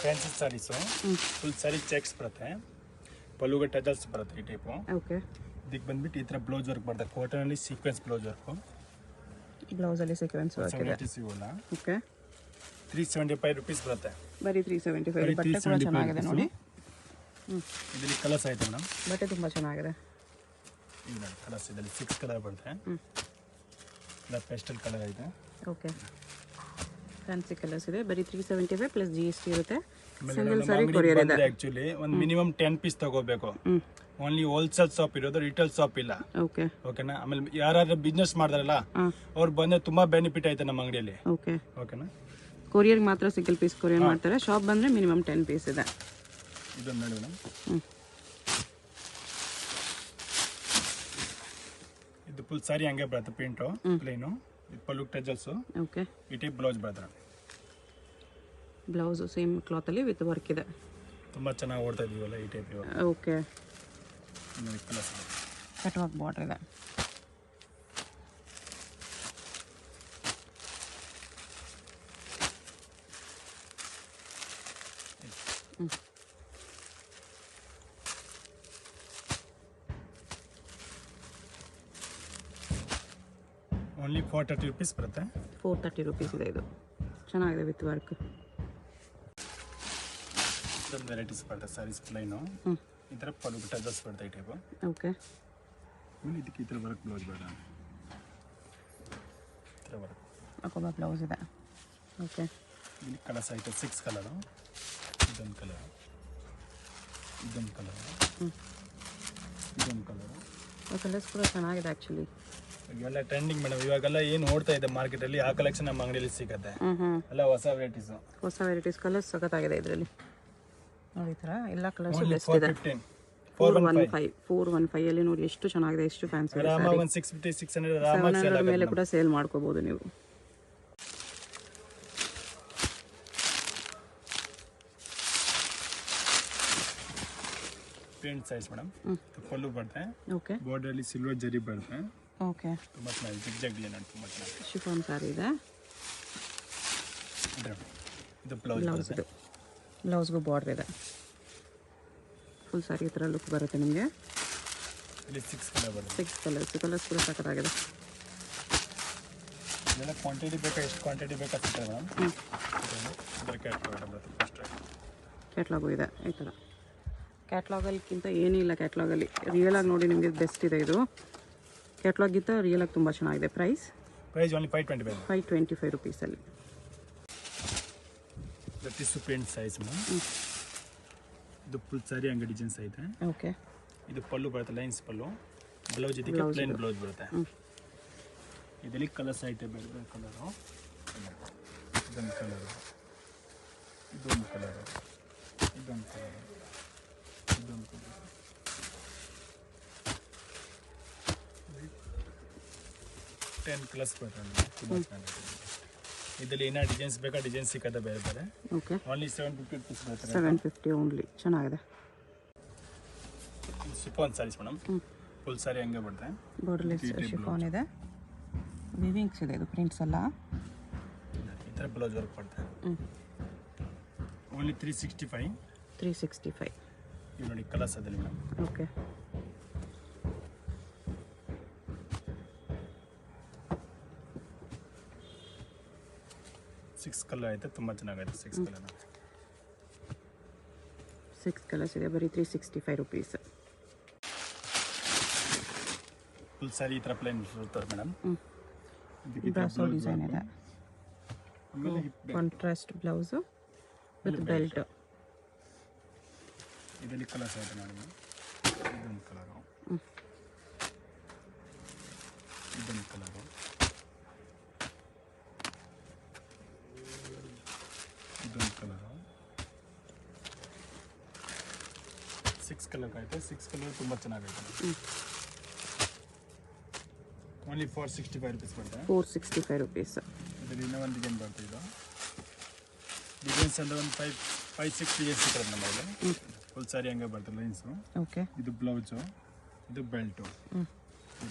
Fancy ಸಾರೀಸು full ಸಾರಿ cheques ಬರುತ್ತೆ, ಪಲ್ಲುಗೆ ಟಜಲ್ಸ್ ಬರುತ್ತೆ ಈ ಟೈಪು. ಓಕೆ, ಇದಕ್ಕೆ ಬಂದ್ಬಿಟ್ಟು ಈ ಥರ ಬ್ಲೌಸ್ ವರ್ಕ್ ಬರುತ್ತೆ, ಕಾಟನಲ್ಲಿ ಸೀಕ್ವೆನ್ಸ್ ಬ್ಲೌಸ್ ವರ್ಕು. ಬ್ಲೌಸಲ್ಲಿ ಸೀಕ್ವೆನ್ಸ್ ವರ್ಕ್ ಇದೆ. ಸಿಗೋಲ್ಲ. ಓಕೆ, 375 rupees ಬರುತ್ತೆ. ಬರೀ 375. ಬಟ್ಟೆ ಕೂಡ ಚೆನ್ನಾಗಿದೆ ನೋಡಿ. ಇದರಲ್ಲಿ ಕಲರ್ಸ್ ಆಯ್ತು ಮೇಡಮ್. ಬಟ್ಟೆ ತುಂಬ ಚೆನ್ನಾಗಿದೆ. ಈಗ ನೋಡಿ ಕಲರ್ಸ್ ಇದರಲ್ಲಿ 6 ಕಲರ್ ಬರುತ್ತೆ. ಇಲ್ಲ ಪೇಸ್ಟಲ್ ಕಲರ್ ಇದೆ. ಓಕೆ, ಫ್ಯಾನ್ಸಿ ಕಲರ್ಸ್ ಇದೆ. ಬರೀ 375 ಪ್ಲಸ್ GST ಇರುತ್ತೆ. ಸಿಂಗಲ್ ಸಾರಿ ಕೊರಿಯರ್ ಇದೆ. ಆಕ್ಚುಲಿ ಒಂದು ಮಿನಿಮಮ್ 10 ಪೀಸ್ ತಗೋಬೇಕು. ಓನ್ಲಿ ಹೋಲ್ಸೇಲ್ ಶಾಪ್ ಇರೋದು, ರಿಟೇಲ್ ಶಾಪ್ ಇಲ್ಲ. ಓಕೆ, ಓಕೆನಾ. ಆಮೇಲೆ ಯಾರಾದ್ರೂ ಬಿಸ್ನೆಸ್ ಮಾಡ್ದಾರಲ್ಲ ಅವ್ರು ಬಂದ್ರೆ ತುಂಬಾ ಬೆನಿಫಿಟ್ ಆಯ್ತು ನಮ್ಮ ಅಂಗಡಿಯಲ್ಲಿ. ಓಕೆ, ಓಕೆನಾ. ಕೊರಿಯರ್ ಮಾತ್ರ ಸಿಂಗಲ್ ಪೀಸ್ ಕೊರಿಯರ್ ಮಾಡ್ತಾರೆ. ಶಾಪ್ ಬಂದ್ರೆ ಮಿನಿಮಮ್ 10 ಪೀಸ್ ಇದೆ. ಇದನ್ನ ನೋಡಿ ಮೇಡಮ್, ಇದು ಫುಲ್ ಸಾರಿ ಹಂಗೆ ಬರುತ್ತೆ, ಪ್ರಿಂಟು ಪ್ಲೇನು, ಇದು ಪಲ್ಲು ಟಜಲ್ಸ್. ಓಕೆ, ಈ ಟೈಪ್ ಬ್ಲೌಸ್ ಬರುತ್ತೆ. ಬ್ಲೌಸ್ ಸೇಮ್ ಕ್ಲಾತ್ ಅಲ್ಲಿ ವಿತ್ ವರ್ಕ್ ಇದೆ. ತುಂಬಾ ಚೆನ್ನಾಗಿ ಓಡ್ತಾ ಇದೀವಲ್ಲ ಈ ಟೈಪ್ ಇವಾಗ. ಓಕೆ, ಕಟ್ ವರ್ಕ್ ಬಾರ್ಡರ್ ಇದೆ. ಓನ್ಲಿ 430 rupees ಬರುತ್ತೆ. 430 rupees ಇದೆ. ಇದು ಚೆನ್ನಾಗಿದೆ ವಿತ್ ವರ್ಕ್. ಇದೊಂದು ವೆರೈಟೀಸ್ ಬರುತ್ತೆ ಸಾರೀಸ್ ಪ್ಲೈನು. ಈ ಥರ ಪಲ್ಲು ಟಜಲ್ಸ್ ಬರುತ್ತೆ ಈ ಟೈಪು. ಓಕೆ, ಆಮೇಲೆ ಇದಕ್ಕೆ ಈ ಥರ ವರ್ಕ್ ಬ್ಲೌಸ್ ಬೇಡ, ಈ ಥರ ವರ್ಕ್ ಅಕೋಬಾ ಬ್ಲೌಸ್ ಇದೆ. ಓಕೆ, ಇಲ್ಲಿ ಕಲರ್ಸ್ ಆಯಿತು 6 ಕಲರು. ಇದೊಂದು ಕಲರು, ಇದೊಂದು ಕಲರು, ಇದೊಂದು ಕಲರು. ಕಲರ್ಸ್ ಕೂಡ ಚೆನ್ನಾಗಿದೆ ಆ್ಯಕ್ಚುಲಿ. ಇವೆಲ್ಲ ಟ್ರೆಂಡಿಂಗ್ ಮೇಡಮ್. ಇವಾಗೆಲ್ಲ ಏನು ಓಡ್ತಾ ಇದೆ ಮಾರ್ಕೆಟಲ್ಲಿ ಆ ಕಲೆಕ್ಷನ್ ನಮ್ಮ ಅಂಗಡಿಯಲ್ಲಿ ಸಿಗುತ್ತೆ. ಎಲ್ಲ ಹೊಸ ವೆರೈಟೀಸು, ಹೊಸ ವೆರೈಟೀಸ್. ಕಲರ್ಸ್ ಸಖತ್ತಾಗಿದೆ ಇದರಲ್ಲಿ ನೋಡಿ. ಈ ಥರ ಎಲ್ಲ ಕಲರ್ಸ್ ಬೆಸ್ಟ್ ಇದೆ. 415 ಅಲ್ಲಿ ನೋಡಿ ಎಷ್ಟು ಚೆನ್ನಾಗಿದೆ, ಎಷ್ಟು ಫ್ಯಾನ್ಸಿ. 650-600 ಮೇಲೆ ಕೂಡ ಸೇಲ್ ಮಾಡ್ಕೋಬಹುದು ನೀವು. Print size madam. ಪಲ್ಲು ಬರುತ್ತೆ. ಓಕೆ, ಬಾರ್ಡರ್ ಅಲ್ಲಿ ಸಿಲ್ವರ್ ಜರಿ ಬರುತ್ತೆ. ಓಕೆ, ತುಂಬಾ ಚೆನ್ನಾಗಿ ಜಿಗ್ಜಾಗ್ ಡಿಸೈನ್ ಅಂತ ತುಂಬಾ ಚೆನ್ನಾಗಿ. ಶಿಫಾನ್ ಸಾರಿ ಇದೆ. ಇದು ಬ್ಲೌಸ್ ಬರುತ್ತೆ. ಬ್ಲೌಸ್ಗೂ ಬಾರ್ಡರ್ ಇದೆ. ಫುಲ್ ಸಾರಿ ಈ ಥರ ಲುಕ್ ಬರುತ್ತೆ ನಿಮಗೆ. ಇಲ್ಲಿ 6 ಕಲರ್ ಬರುತ್ತೆ. 6 ಕಲರ್ಸ್. ಕಲರ್ಸ್ ಕೂಡ ಸಖತ್ತಾಗಿದೆ. ಇದೆಲ್ಲ ಕ್ವಾಂಟಿಟಿ ಬೇಕಾ, ಎಷ್ಟು ಕ್ವಾಂಟಿಟಿ ಬೇಕಾ ಸಿಗ್ತದೆ ಮೇಡಮ್. ಇದರ ಕ್ಯಾಟ್ಲಾಗ್ ಬರುತ್ತೆ. ಫಸ್ಟ್ ಕ್ಯಾಟ್ಲಾಗು ಇದೆ ಈ ಥರ. ಕ್ಯಾಟ್ಲಾಗಲ್ಗಿಂತ ಏನಿಲ್ಲ, ಕ್ಯಾಟ್ಲಾಗಲ್ಲಿ ರಿಯಲ್ ಆಗಿ ನೋಡಿ ನಿಮಗೆ ಬೆಸ್ಟ್ ಇದೆ ಇದು. ಕ್ಯಾಟ್ಲಾಗಿಂತ ರಿಯಲ್ ಆಗಿ ತುಂಬ ಚೆನ್ನಾಗಿದೆ. ಪ್ರೈಸ್ ಓನ್ಲಿ 525 ರೂಪೀಸಲ್ಲಿ. Tissue print size madam. ಇದು ಫುಲ್ ಸಾರಿ ಹಂಗೆ ಡಿಸೈನ್ಸ್ ಐತೆ. ಓಕೆ, ಇದು ಪಲ್ಲು ಬರುತ್ತೆ, ಲೈನ್ಸ್ ಪಲ್ಲು. ಬ್ಲೌಸ್ ಇದಕ್ಕೆ ಪ್ಲೇನ್ ಬ್ಲೌಸ್ ಬರುತ್ತೆ. ಇದರಲ್ಲಿ ಕಲರ್ಸ್ ಐತೆ, ಬೇರೆ ಬೇರೆ ಕಲರು. ಇದೊಂದು ಕಲರು, ಇದೊಂದು ಕಲರು, ಇದೊಂದು ಕಲರು, ಇದೊಂದು ಕಲರು. 10 ಕಲರ್ಸ್ ಬರುತ್ತೆ. ತುಂಬ ಚೆನ್ನಾಗಿದೆ. ಇದರಲ್ಲಿ ಏನೋ ಡಿಸೈನ್ಸ್ ಬೇಕಾ, ಡಿಸೈನ್ಸ್ ಸಿಕ್ಕತ್ತೆ ಬೇರೆ ಬೇರೆ. ಓಕೆ, ಓನ್ಲಿ 750 rupees ಬರುತ್ತೆ. 750 ಓನ್ಲಿ. ಚೆನ್ನಾಗಿದೆ. Chiffon saris madam. Full sari ಹಂಗೆ ಬರುತ್ತೆ. ಬಾರ್ಡರ್ಲೆಸ್ ಶಿಫಾನ್ ಇದೆ. ವಿವಿಂಗ್ಸ್ ಇದೆ. ಇದು ಪ್ರಿಂಟ್ಸ್ ಎಲ್ಲ ಈ ಥರ ಬ್ಲೌಸ್ ವರ್ಕ್ ಬರುತ್ತೆ. ಓನ್ಲಿ 365. ಇವು ನೋಡಿ ಕಲರ್ಸ್ ಅದಲ್ಲಿ ಮೇಡಮ್. ಓಕೆ, ಸಿಕ್ಸ್ ಕಲರ್ ಐತೆ, ತುಂಬ ಚೆನ್ನಾಗೈತೆ. 6 ಕಲರ್ 6 ಕಲರ್ಸ್ ಇದೆ. ಬರೀ 365 ರೂಪೀಸ್. ಫುಲ್ ಸಾರಿ ಈ ಥರ ಪ್ಲೇನ್ ಬರ್ತದೆ ಮೇಡಮ್. ಬ್ರಾಸೋ ಡಿಸೈನ್ ಇದೆ. Contrast blouse with belt. ಇದರಲ್ಲಿ ಕಲರ್ಸ್ ಐತೆ ಮೇಡಮ್. ಇದೊಂದು ಕಲರು, ಇದೊಂದು ಕಲರು, ಇದೊಂದು ಕಲರು. 6 ಕಲರ್ ಐತೆ. 6 ಕಲರ್ ತುಂಬ ಚೆನ್ನಾಗೈತೆ. ಓನ್ಲಿ 465 rupees ಬರುತ್ತೆ. 465 ರೂಪೀಸ್. ಇದರಲ್ಲಿ ಇನ್ನೂ ಒಂದು ಡಿಸೈನ್ ಬರುತ್ತೆ. ಇದು ಡಿಸೈನ್ಸ್ ಅಂದರೆ ಒಂದು 5-6 ಡಿಸೈನ್ಸ್ ಸಿಗ್ತದೆ ನಮ್ಮಲ್ಲಿ. ಫುಲ್ ಸಾರಿ ಹಂಗೆ ಬರ್ತದೆ ಲೈನ್ಸು. ಓಕೆ, ಇದು ಬ್ಲೌಸು, ಇದು ಬೆಲ್ಟು.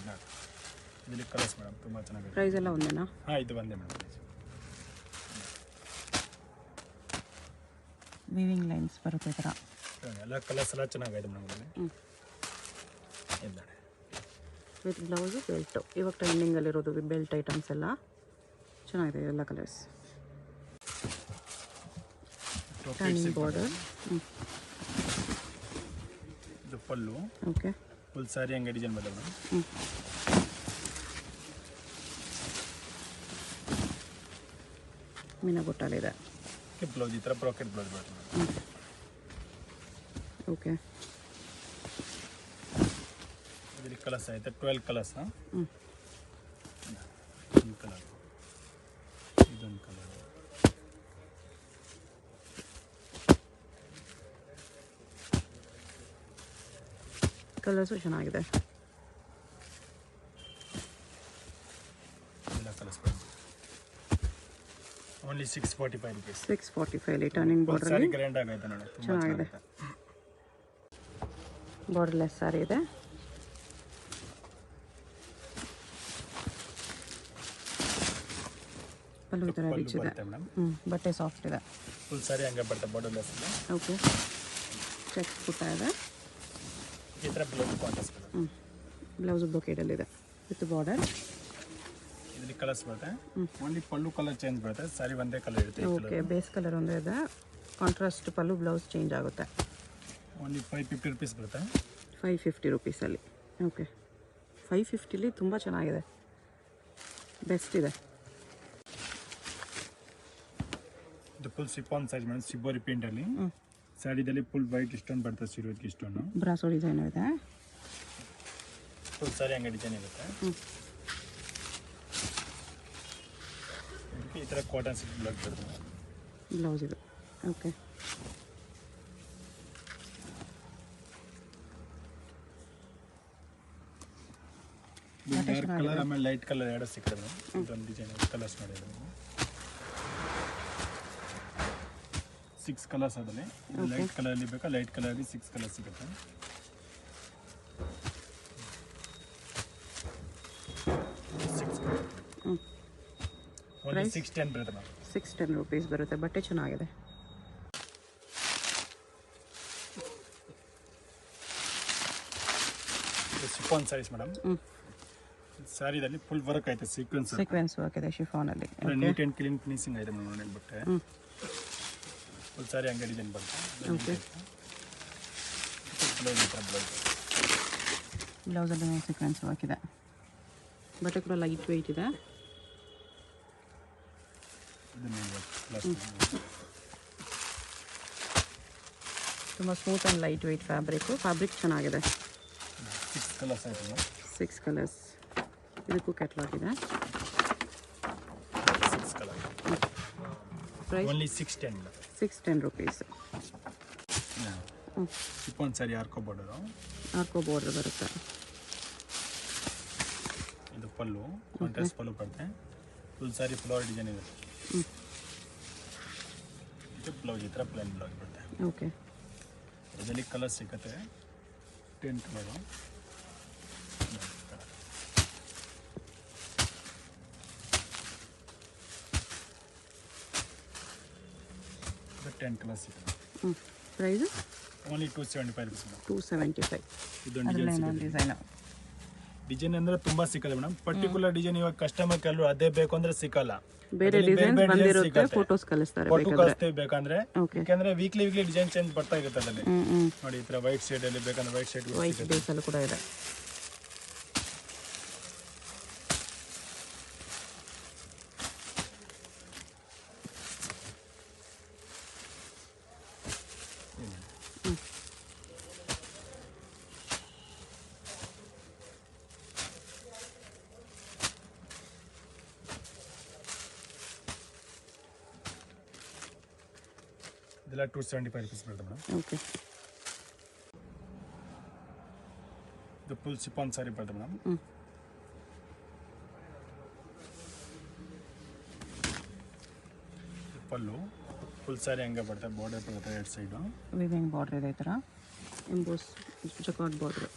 ಇದರಲ್ಲಿ ಕಲರ್ಸ್ ಮೇಡಮ್ ತುಂಬ ಚೆನ್ನಾಗಿದೆ. ಪ್ರೈಸ್ ಎಲ್ಲ ಒಂದೇನಾ? ಹಾಂ, ಇದು ಒಂದೇ ಮೇಡಮ್. ವೀವಿಂಗ್ ಲೈನ್ಸ್ ಬರುತ್ತೆ ಈ ಥರ. ಎಲ್ಲ ಕಲರ್ಸ್ ಎಲ್ಲ ಚೆನ್ನಾಗಿದೆ ನಮಗೆ. ಇಲ್ಲ ವಿತ್ ಬ್ಲೌಸು ಬೆಲ್ಟು. ಇವಾಗ ಟ್ರೆಂಡಿಂಗಲ್ಲಿರೋದು ಬೆಲ್ಟ್ ಐಟಮ್ಸ್ ಎಲ್ಲ ಚೆನ್ನಾಗಿದೆ ಎಲ್ಲ ಕಲರ್ಸ್. Turning border. ಇದು ಪಲ್ಲು. ಓಕೆ. ಫುಲ್ ಸಾರಿ ಹಂಗೆ ಡಿಸೈನ್ ಬರ್ತದೆ ಮೇಡಮ್. ಮೀನಾ ಬುಟ್ಟಲ್ಲಿದೆ. ಬ್ಲೌಸ್ ಈ ಥರ ಬ್ರಾಕೆಟ್ ಬ್ಲೌಸ್ ಬರ್ತದೆ. ಓಕೆ. ಇದರಲ್ಲಿ ಕಲರ್ಸ್ ಆಯ್ತು 12 ಕಲರ್ಸ್. ಒಂದು ಕಲರ್, ಇದೊಂದು ಕಲರ್, ಕಲರ್ಸು ಚೆನ್ನಾಗಿದೆ. ಎಲ್ಲ ಕಲರ್ಸ್ ಬರ್ತದೆ. Only 645 rupees. 645 turning border. Sari grand ಆಗೈತೆ ನೋಡಿ, ತುಂಬಾ ಚೆನ್ನಾಗಿದೆ. ಬಾರ್ಡರ್ಲೆಸ್ ಸಾರಿ ಇದೆ. ಪಲ್ಲು ಈ ಥರ ರಿಚ್ ಇದೆ. ಬಟ್ಟೆ ಸಾಫ್ಟ್ ಇದೆ. ಫುಲ್ ಸಾರಿ ಹಂಗೆ ಬರ್ತದೆ ಬಾರ್ಡರ್ಲೆಸ್. ಓಕೆ. ಚೆಕ್ಸ್ ಪುಟ್ಟ ಇದೆ. ಈ ಥರ ಬ್ಲೌಸ್ ಕಾಂಟ್ರಾಸ್ಟ್ ಬರುತ್ತೆ. ಬ್ಲೌಸ್ ಬ್ರೊಕೇಡಲ್ಲಿದೆ ವಿತ್ ಬಾರ್ಡರ್. ಇದರಲ್ಲಿ ಕಲರ್ಸ್ ಬರುತ್ತೆ. ಓನ್ಲಿ ಪಲ್ಲು ಕಲರ್ ಚೇಂಜ್ ಬರುತ್ತೆ, ಸಾರಿ ಒಂದೇ ಕಲರ್ ಇರುತ್ತೆ. ಓಕೆ. ಬೇಸ್ ಕಲರ್ ಒಂದೇ ಇದೆ, ಕಾಂಟ್ರಾಸ್ಟ್ ಪಲ್ಲು ಬ್ಲೌಸ್ ಚೇಂಜ್ ಆಗುತ್ತೆ. ಓನ್ಲಿ 550 rupees ಬರುತ್ತೆ. 550 ರೂಪೀಸಲ್ಲಿ. ಓಕೆ. 550ಲಿ ತುಂಬ ಚೆನ್ನಾಗಿದೆ, ಬೆಸ್ಟ್ ಇದೆ. ಇದು full chiffon size madam, shibori ಪ್ರಿಂಟಲ್ಲಿ. ಸ್ಯಾರಿದಲ್ಲಿ ಫುಲ್ ವೈಟ್ ಇಷ್ಟೊಂದು ಬರ್ತದೆ, ಸಿರೋದಕ್ಕೆ ಇಷ್ಟೊಂದು ಬ್ರಾಸೋ ಡಿಸೈನ್ ಇದೆ. ಫುಲ್ ಸಾರಿ ಹಂಗೆ ಡಿಸೈನ್ ಇರುತ್ತೆ. ಈ ಥರ ಕಾಟನ್ ಸಿಲ್ಕ್ ಬ್ಲೌಸ್ ಬರ್ತದೆ. ಬ್ಲೌಸ್ ಇದು. ಓಕೆ. ಡಾರ್ಕ್ ಕಲರ್ ಆಮೇಲೆ ಲೈಟ್ ಕಲರ್ ಎರಡು ಸಿಗ್ತದೆ. ಇದೊಂದು ಡಿಸೈನ್ ಕಲರ್ಸ್ ಮಾಡಿದ್ರು 6 ಕಲರ್ಸ್ ಅದರಲ್ಲಿ. ಲೈಟ್ ಕಲರಲ್ಲಿ ಬೇಕಾ, ಲೈಟ್ ಕಲರಲ್ಲಿ 6 ಕಲರ್ ಸಿಗುತ್ತೆ. ಓನ್ಲಿ 610 ಬರುತ್ತೆ ಮ್ಯಾಮ್. 610 ರೂಪೀಸ್ ಬರುತ್ತೆ. ಬಟ್ಟೆ ಚೆನ್ನಾಗಿದೆ. Chiffon saris madam. ಸ್ಯಾರಿದಲ್ಲಿ ಫುಲ್ ವರ್ಕ್ ಐತೆ, ಸೀಕ್ವೆನ್ಸ್ ವರ್ಕ್ ಇದೆ ಶಿಫಾನಲ್ಲಿ. ನೀಟ್ ಆ್ಯಂಡ್ ಕ್ಲೀನ್ ಫಿನಿಶಿಂಗ್ ಐತೆ ಮೇಡಮ್. ನೋಡಿ ಬಟ್ಟೆ ಫುಲ್ ಸಾರಿ ಹಂಗೆ ಡಿಸೈನ್ ಬರುತ್ತೆ. ಬ್ಲೌಸಲ್ಲಿ ಸೀಕ್ವೆನ್ಸ್ ವರ್ಕ್ ಇದೆ. ಬಟ್ಟೆ ಕೂಡ ಲೈಟ್ ವೆಯ್ಟ್ ಇದೆ. ತುಂಬ smooth and light weight fabric ಚೆನ್ನಾಗಿದೆ. 6 ಕಲರ್ಸ್ ಆಯ್ತು. 6 ಕಲರ್ಸ್. ಇದಕ್ಕೂ ಕ್ಯಾಟ್ಲಾಗ್ ಇದೆ. 6 colour. Price only 610. 610 rupees. Chiffon sari ಆರ್ಕೋ ಬಾರ್ಡರ್ ಬರುತ್ತೆ. ಇದು ಪಲ್ಲು, ಕಾಂಟ್ರಾಸ್ಟ್ ಪಲ್ಲು ಬರುತ್ತೆ. ಫುಲ್ ಸಾರಿ ಫ್ಲವರ್ ಡಿಸೈನ್ ಇದೆ. ಇದು ಬ್ಲೌಸ್ ಈ ಥರ ಪ್ಲೇನ್ ಬ್ಲೌಸ್ ಬರುತ್ತೆ. ಓಕೆ. ಇದರಲ್ಲಿ ಕಲರ್ ಸಿಗುತ್ತೆ 10 ಕಲರು. 10 ಕಲರ್ಸ್ ಸಿಗುತ್ತೆ. Price only 275 rupees madam. 275. ಇದೊಂದು ಡಿಸೈನ್ ಡಿಸೈನ್ ಅಂದರೆ ತುಂಬ ಸಿಕ್ಕಲ್ಲ ಮೇಡಮ್. ಪರ್ಟಿಕ್ಯುಲರ್ ಡಿಸೈನ್ ಇವಾಗ ಕಸ್ಟಮರ್ ಕೆಲವರು ಅದೇ ಬೇಕು ಅಂದ್ರೆ ಸಿಕ್ಕಲ್ಲ. ಬೇರೆ ಡಿಸೈನ್ ಬಂದಿರುತ್ತೆ, ಫೋಟೋಸ್ ಕಳಿಸ್ತಾರೆ ಬೇಕಂದ್ರೆ. ಯಾಕಂದ್ರೆ ವೀಕ್ಲಿ ಡಿಸೈನ್ ಚೇಂಜ್ ಬರ್ತಾ ಇರುತ್ತೆ ಅದರಲ್ಲಿ. ನೋಡಿ ಈ ತರ ವೈಟ್ ಶೇಡ್ ಅಲ್ಲಿ ಬೇಕಂದ್ರೆ ವೈಟ್ ಬೇಸ್ ಅಲ್ಲಿ ಕೂಡ ಇದೆ. ಇದೆಲ್ಲ 275 rupees ಬರುತ್ತೆ ಮೇಡಮ್. ಓಕೆ. ಇದು ಫುಲ್ ಶಿಫಾನ್ ಸಾರಿ ಬರುತ್ತೆ ಮೇಡಮ್. ಪಲ್ಲು ಫುಲ್ ಸಾರಿ ಹಂಗೆ ಬರುತ್ತೆ, ಬಾರ್ಡರ್ ಬರುತ್ತೆ ಎರಡು ಸೈಡು. ವಿವಿಂಗ್ ಬಾರ್ಡರ್ ಇದೆ ಈ ಥರ, ಎಂಬೋಸ್ ಜಕಾರ್ಡ್ ಬಾರ್ಡರ್.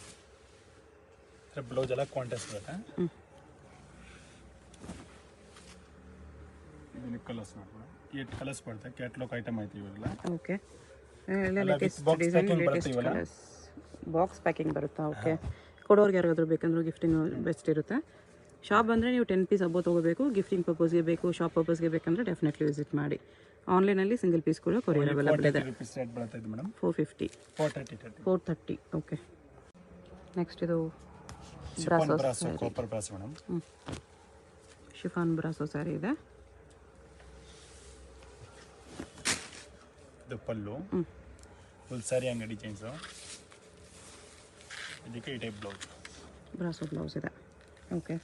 ಬ್ಲೌಸ್ ಎಲ್ಲ ಕಾಂಟ್ರಾಸ್ಟ್ ಬರುತ್ತೆ. ಇದನ್ನು ಕಲರ್ಸ್ ಮಾಡ್ಬೋದು. 8 ಕಲರ್ಸ್ ಬರುತ್ತೆ. ಕ್ಯಾಟ್ಲಾಗ್ ಐಟಮ್ ಐತೆ ಇವೆಲ್ಲ. ಓಕೆ ಎಲ್ಲ ಎಲ್ಲ latest with box design packing latest ಬರುತ್ತೆ ಇವೆಲ್ಲ. ಕಲರ್ಸ್ ಬಾಕ್ಸ್ ಪ್ಯಾಕಿಂಗ್ ಬರುತ್ತಾ? ಓಕೆ, ಕೊಡೋರ್ಗೆ ಯಾರಿಗಾದ್ರೂ ಬೇಕಂದ್ರೆ ಗಿಫ್ಟಿಂಗ್ ಬೆಸ್ಟ್ ಇರುತ್ತೆ. ಶಾಪ್ ಬಂದರೆ ನೀವು 10 ಪೀಸ್ ಅಬ್ಬೋ ತೊಗೋಬೇಕು. ಗಿಫ್ಟಿಂಗ್ ಪರ್ಪಸ್ಗೆ ಬೇಕು, ಶಾಪ್ ಪರ್ಪಸ್ಗೆ ಬೇಕಂದ್ರೆ ಡೆಫಿನೆಟ್ಲಿ ವಿಸಿಟ್ ಮಾಡಿ. ಆನ್ಲೈನಲ್ಲಿ ಸಿಂಗಲ್ ಪೀಸ್ ಕೂಡ ಕೊರಿಯರ್ ಅವೈಲೇಬಲ್ ಇದೆ. 430 rupees ರೇಟ್ ಬರುತ್ತೆ ಇದು ಮೇಡಮ್. 450 430. ಓಕೆ, ನೆಕ್ಸ್ಟ್ ಇದು chiffon brasso copper brasso madam. Chiffon brasso sari ಇದೆ. ಇದು ಪಲ್ಲು ಫುಲ್ ಸ್ಯಾರಿ ಹಂಗೆ ಡಿಸೈನ್ಸು. ಇದಕ್ಕೆ ಈ ಟೈಪ್ ಬ್ಲೌಸ್, ಬ್ರಾಸೋ ಬ್ಲೌಸ್ ಇದೆ. ಓಕೆ,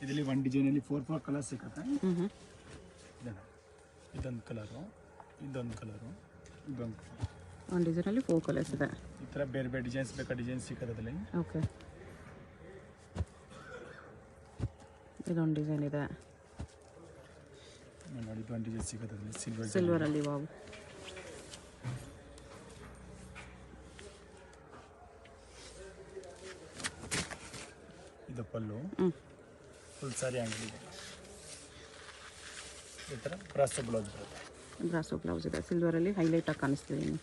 ಇದರಲ್ಲಿ ಒಂದು ಡಿಸೈನಲ್ಲಿ 4 ಕಲರ್ಸ್ ಸಿಗುತ್ತೆ. ಇದೊಂದು ಕಲರು, ಇದೊಂದು ಕಲರು, ಇದೊಂದು ಕಲರ್. ಒಂದು ಡಿಸೈನಲ್ಲಿ 4 ಕಲರ್ಸ್ ಇದೆ. ಈ ಥರ ಬೇರೆ ಬೇರೆ ಡಿಸೈನ್ಸ್ ಬೇಕಾ ಡಿಸೈನ್ಸ್ ಸಿಗುತ್ತೆ ಅದರಲ್ಲಿ. ಓಕೆ, ಇದೊಂದು ಡಿಸೈನ್ ಇದೆ ನೋಡಿ. ಇದೊಂದು ಡಿಸೈನ್ ಸಿಗುತ್ತೆ ಅದರಲ್ಲಿ ಸಿಲ್ವರಲ್ಲಿ. ವಾವ್, ಇದು ಪಲ್ಲು ಫುಲ್ ಸ್ಯಾರಿ ಅಂಗಡಿ. ಈ ಥರ ಬ್ರಾಸೋ ಬ್ಲೌಸ್ ಬರುತ್ತೆ. ಬ್ರಾಸೋ ಬ್ಲೌಸ್ ಇದೆ. ಸಿಲ್ವರಲ್ಲಿ ಹೈಲೈಟ್ ಆಗಿ ಕಾಣಿಸ್ತಿದೆ. ಇನ್ನು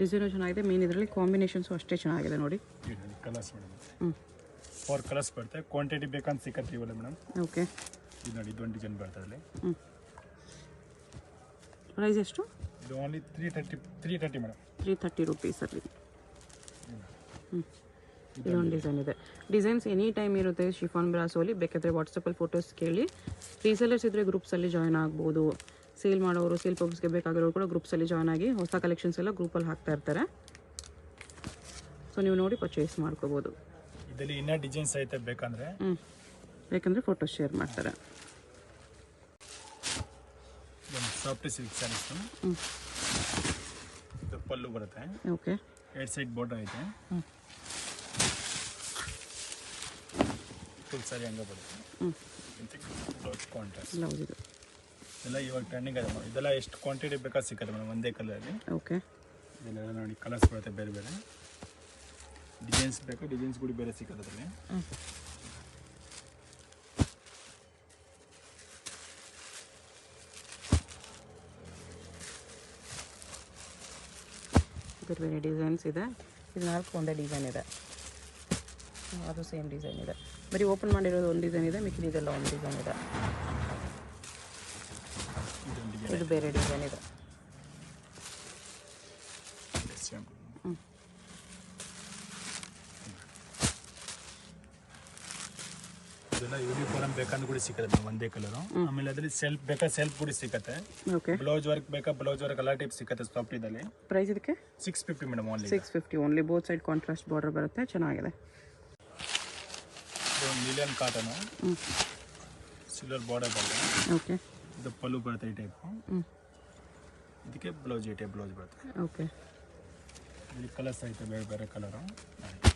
ಡಿಸೈನು ಚೆನ್ನಾಗಿದೆ. ಮೇನ್ ಇದರಲ್ಲಿ ಕಾಂಬಿನೇಷನ್ಸು ಅಷ್ಟೇ ಚೆನ್ನಾಗಿದೆ ನೋಡಿ. ಕಲರ್ಸ್ ಮೇಡಮ್ 4 ಕಲರ್ಸ್ ಬರುತ್ತೆ. ಕ್ವಾಂಟಿಟಿ ಬೇಕಂತ ಸಿಕ್ಕತ್ತೆ ಇವೆಲ್ಲ ಮೇಡಮ್. ಓಕೆ, ಇದು ನೋಡಿ, ಇದೊಂದು ಡಿಸೈನ್ ಬರ್ತದೆ ಅಲ್ಲಿ. ಪ್ರೈಸ್ ಎಷ್ಟು? ಇದು ಓನ್ಲಿ 330 ಮೇಡಮ್. 330 ರುಪೀಸಲ್ಲಿ. ಇದೊಂದು ಡಿಸೈನ್ ಇದೆ. ಡಿಸೈನ್ಸ್ ಎನಿ ಟೈಮ್ ಇರುತ್ತೆ ಶಿಫಾನ್ ಬ್ರಾಸೋಲಿ. ಬೇಕಾದರೆ ವಾಟ್ಸಪ್ಪಲ್ಲಿ ಫೋಟೋಸ್ ಕೇಳಿ. ರೀಸೆಲ್ಲರ್ಸ್ ಇದ್ದರೆ ಗ್ರೂಪ್ಸಲ್ಲಿ ಜಾಯ್ನ್ ಆಗ್ಬೋದು. ಸೇಲ್ ಮಾಡೋರು, ಸೇಲ್ ಪರ್ಪಸ್ಗೆ ಬೇಕಾಗಿರೋರು ಕೂಡ ಗ್ರೂಪ್ಸಲ್ಲಿ ಜಾಯ್ನ್ ಆಗಿ ಹೊಸ ಕಲೆಕ್ಷನ್ಸ್ ಎಲ್ಲ ಗ್ರೂಪಲ್ಲಿ ಹಾಕ್ತಾ ಇರ್ತಾರೆ. ಸೊ ನೀವು ನೋಡಿ ಪರ್ಚೇಸ್ ಮಾಡ್ಕೋಬೋದು. ಇದರಲ್ಲಿ ಇನ್ನೂ ಡಿಸೈನ್ಸ್ ಐತೆ ಬೇಕಂದರೆ ಬೇಕಂದರೆ ಫೋಟೋಸ್ ಶೇರ್ ಮಾಡ್ತಾರೆ. Soft silk saris. ಇದು ಪಲ್ಲು ಬರುತ್ತೆ. ಓಕೆ, 2 ಸೈಡ್ ಬಾರ್ಡರ್ ಐತೆ. ಫುಲ್ ಸ್ಯಾರಿ ಹಂಗೆ ಬರುತ್ತೆ. ಬ್ಲೌಸ್ ಕಾಂಟ್ರಾಸ್ಟ್ ಬ್ಲೌಸ್ ಇದು ಇದೆಲ್ಲ ಇವಾಗ ಟ್ರೆಂಡಿಂಗ್ ಇದೆ ಮೇಡಮ್. ಇದೆಲ್ಲ ಎಷ್ಟು ಕ್ವಾಂಟಿಟಿ ಬೇಕಾದ ಸಿಗುತ್ತೆ ಮೇಡಮ್ ಒಂದೇ ಕಲರಲ್ಲಿ. ಓಕೆ, ಇದೆಲ್ಲ ನೋಡಿ ಕಲರ್ಸ್ ಬರುತ್ತೆ ಬೇರೆ ಬೇರೆ. ಡಿಸೈನ್ಸ್ ಬೇಕು, ಡಿಸೈನ್ಸ್ ಕೂಡ ಬೇರೆ ಸಿಗುತ್ತೆ ಅದರಲ್ಲಿ. ಬೇರೆ ಬೇರೆ ಡಿಸೈನ್ಸ್ ಇದೆ. ಇದು 4 ಒಂದೇ ಡಿಸೈನ್ ಇದೆ. ಅದು ಸೇಮ್ ಡಿಸೈನ್ ಇದೆ. ಬರೀ ಓಪನ್ ಮಾಡಿರೋದು ಒಂದು ಡಿಸೈನ್ ಇದೆ, ಮಿಕ್ಕಿದೆಲ್ಲ ಒಂದು ಡಿಸೈನ್ ಇದೆ. ಇದು ಬೇರೆ ಡಿಸೈನ್ ಇದೆ. ಇದೆಲ್ಲ ಯೂನಿಫಾರ್ಮ್ ಬೇಕಂದ್ರೆ ಕೂಡ ಸಿಗುತ್ತೆ ಒಂದೇ ಕಲರು. ಆಮೇಲೆ ಅದರಲ್ಲಿ ಸೆಲ್ಫ್ ಬೇಕಾ ಸೆಲ್ಫ್ ಕೂಡ ಸಿಗುತ್ತೆ. ಓಕೆ, ಬ್ಲೌಸ್ ವರ್ಕ್ ಬೇಕಾ ಬ್ಲೌಸ್ ವರ್ಕ್ ಎಲ್ಲ ಟೈಪ್ ಸಿಗುತ್ತೆ ಸಾಫ್ಟ್ ಇದಲ್ಲಿ. ಪ್ರೈಸ್ ಇದಕ್ಕೆ 650 madam. Only 650 only. Both side contrast border ಬರುತ್ತೆ. ಚೆನ್ನಾಗಿದೆ. ಮಿಲಿಯನ್ ಕಾಟನು ಸಿಲ್ವರ್ ಬಾರ್ಡರ್ ಬರುತ್ತೆ. ಓಕೆ, ಇದು ಪಲ್ಲು ಬರುತ್ತೆ ಈ ಟೈಪು. ಇದಕ್ಕೆ ಬ್ಲೌಸ್ ಈ ಟೈಪ್ ಬ್ಲೌಸ್ ಬರುತ್ತೆ. ಓಕೆ, ಇಲ್ಲಿ ಕಲರ್ಸ್ ಐತೆ ಬೇರೆ ಬೇರೆ ಕಲರು.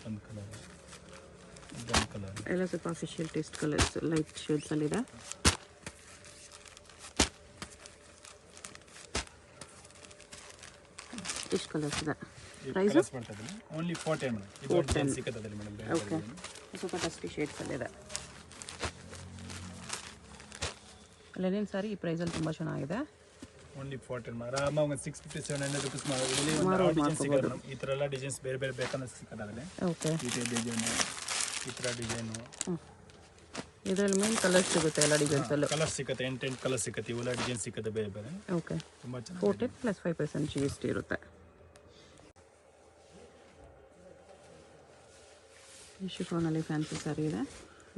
ಒಂದು ಕಲರು, ಇದೊಂದು ಕಲರ್. ಎಲ್ಲ ಸ್ವಲ್ಪ ಅಫಿಷಿಯಲ್ ಟೇಸ್ಟ್ ಕಲರ್ಸ್ ಲೈಟ್ ಶೇಡ್ಸಲ್ಲಿದೆ. ಎಷ್ಟು ಕಲರ್ಸ್ ಇದೆ? ಪ್ರೈಸ್ ಬರ್ತದೆ ಓನ್ಲಿ 410 ಮೇಡಮ್. ಇದು ಡಿಸೈನ್ ಸಿಗುತ್ತೆ ಮೇಡಮ್. ಓಕೆ, ಸ್ವಲ್ಪ ಟಸ್ಟಿ ಶೇಡ್ಸಲ್ಲಿದೆ. ಲೆನಿನ್ ಸಾರಿ ಈ ಪ್ರೈಸಲ್ಲಿ ತುಂಬ ಚೆನ್ನಾಗಿದೆ. ಓನ್ಲಿ 410 ಆರಾಮಾಗಿ ಒಂದು 650-700 ರುಪೀಸ್ ಡಿಸೈನ್ ಸಿಗುತ್ತೆ ಮೇಡಮ್. ಈ ಥರ ಎಲ್ಲ ಡಿಸೈನ್ಸ್ ಬೇರೆ ಬೇರೆ ಬೇಕಂದ್ರೆ ಸಿಗುತ್ತೆ ಅದರಲ್ಲಿ. ಓಕೆ, ಈ ಟೈಪ್ ಡಿಸೈನು, ಈ ಥರ ಡಿಸೈನು. ಇದರಲ್ಲಿ ಮೇನ್ ಕಲರ್ಸ್ ಸಿಗುತ್ತೆ ಎಲ್ಲ ಡಿಸೈನ್ಸಲ್ಲೂ. ಕಲರ್ ಸಿಗುತ್ತೆ, 8 ಕಲರ್ ಸಿಗುತ್ತೆ. ಇವೆಲ್ಲ ಡಿಸೈನ್ ಸಿಗುತ್ತೆ ಬೇರೆ ಬೇರೆ. ಓಕೆ, ತುಂಬ ಚೆನ್ನಾಗಿ 410 ಪ್ಲಸ್ 5% GST ಇರುತ್ತೆ. ಈ ಶಿಫಾನಲ್ಲಿ ಫ್ಯಾನ್ಸಿ ಸ್ಯಾರಿ ಇದೆ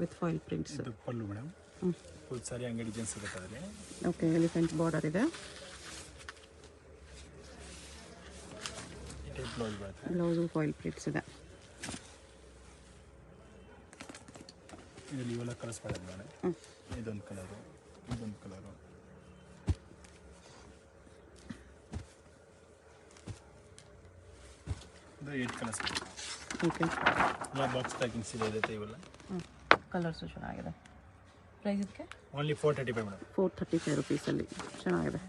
ವಿತ್ ಫಾಯಿಲ್ ಪ್ರಿಂಟ್ಸ್. ಇದು ಪಲ್ಲು ಮೇಡಮ್. ಫುಲ್ ಸ್ಯಾರಿ ಹಂಗೆ ಡಿಸೈನ್ ಸಿಗುತ್ತೆ ಅದರಲ್ಲಿ. ಓಕೆ, ಎಲಿಫೆಂಟ್ ಬಾರ್ಡರ್ ಇದೆ. ಈ ಟೈಪ್ ಬ್ಲೌಸ್ ಬರುತ್ತೆ. ಬ್ಲೌಸು ಫಾಯಿಲ್ ಪ್ರಿಂಟ್ಸ್ ಇದೆ. ಇದರಲ್ಲಿ ಇವೆಲ್ಲ ಕಲರ್ಸ್ ಬರುತ್ತೆ ಮೇಡಮ್. ಇದೊಂದು ಕಲರು, ಇದೊಂದು ಕಲರು. ಇದು 8 ಕಲರ್ಸ್ ಬರುತ್ತೆ. ಓಕೆ, ಎಲ್ಲ ಬಾಕ್ಸ್ ಪ್ಯಾಕಿಂಗ್ಸ್ ಇದೆ ಇವೆಲ್ಲ. ಕಲರ್ಸು ಚೆನ್ನಾಗಿದೆ. ಪ್ರೈಸ್ ಇದಕ್ಕೆ ಓನ್ಲಿ 435 ಮೇಡಮ್. 435 ರುಪೀಸಲ್ಲಿ ಚೆನ್ನಾಗಿದೆ.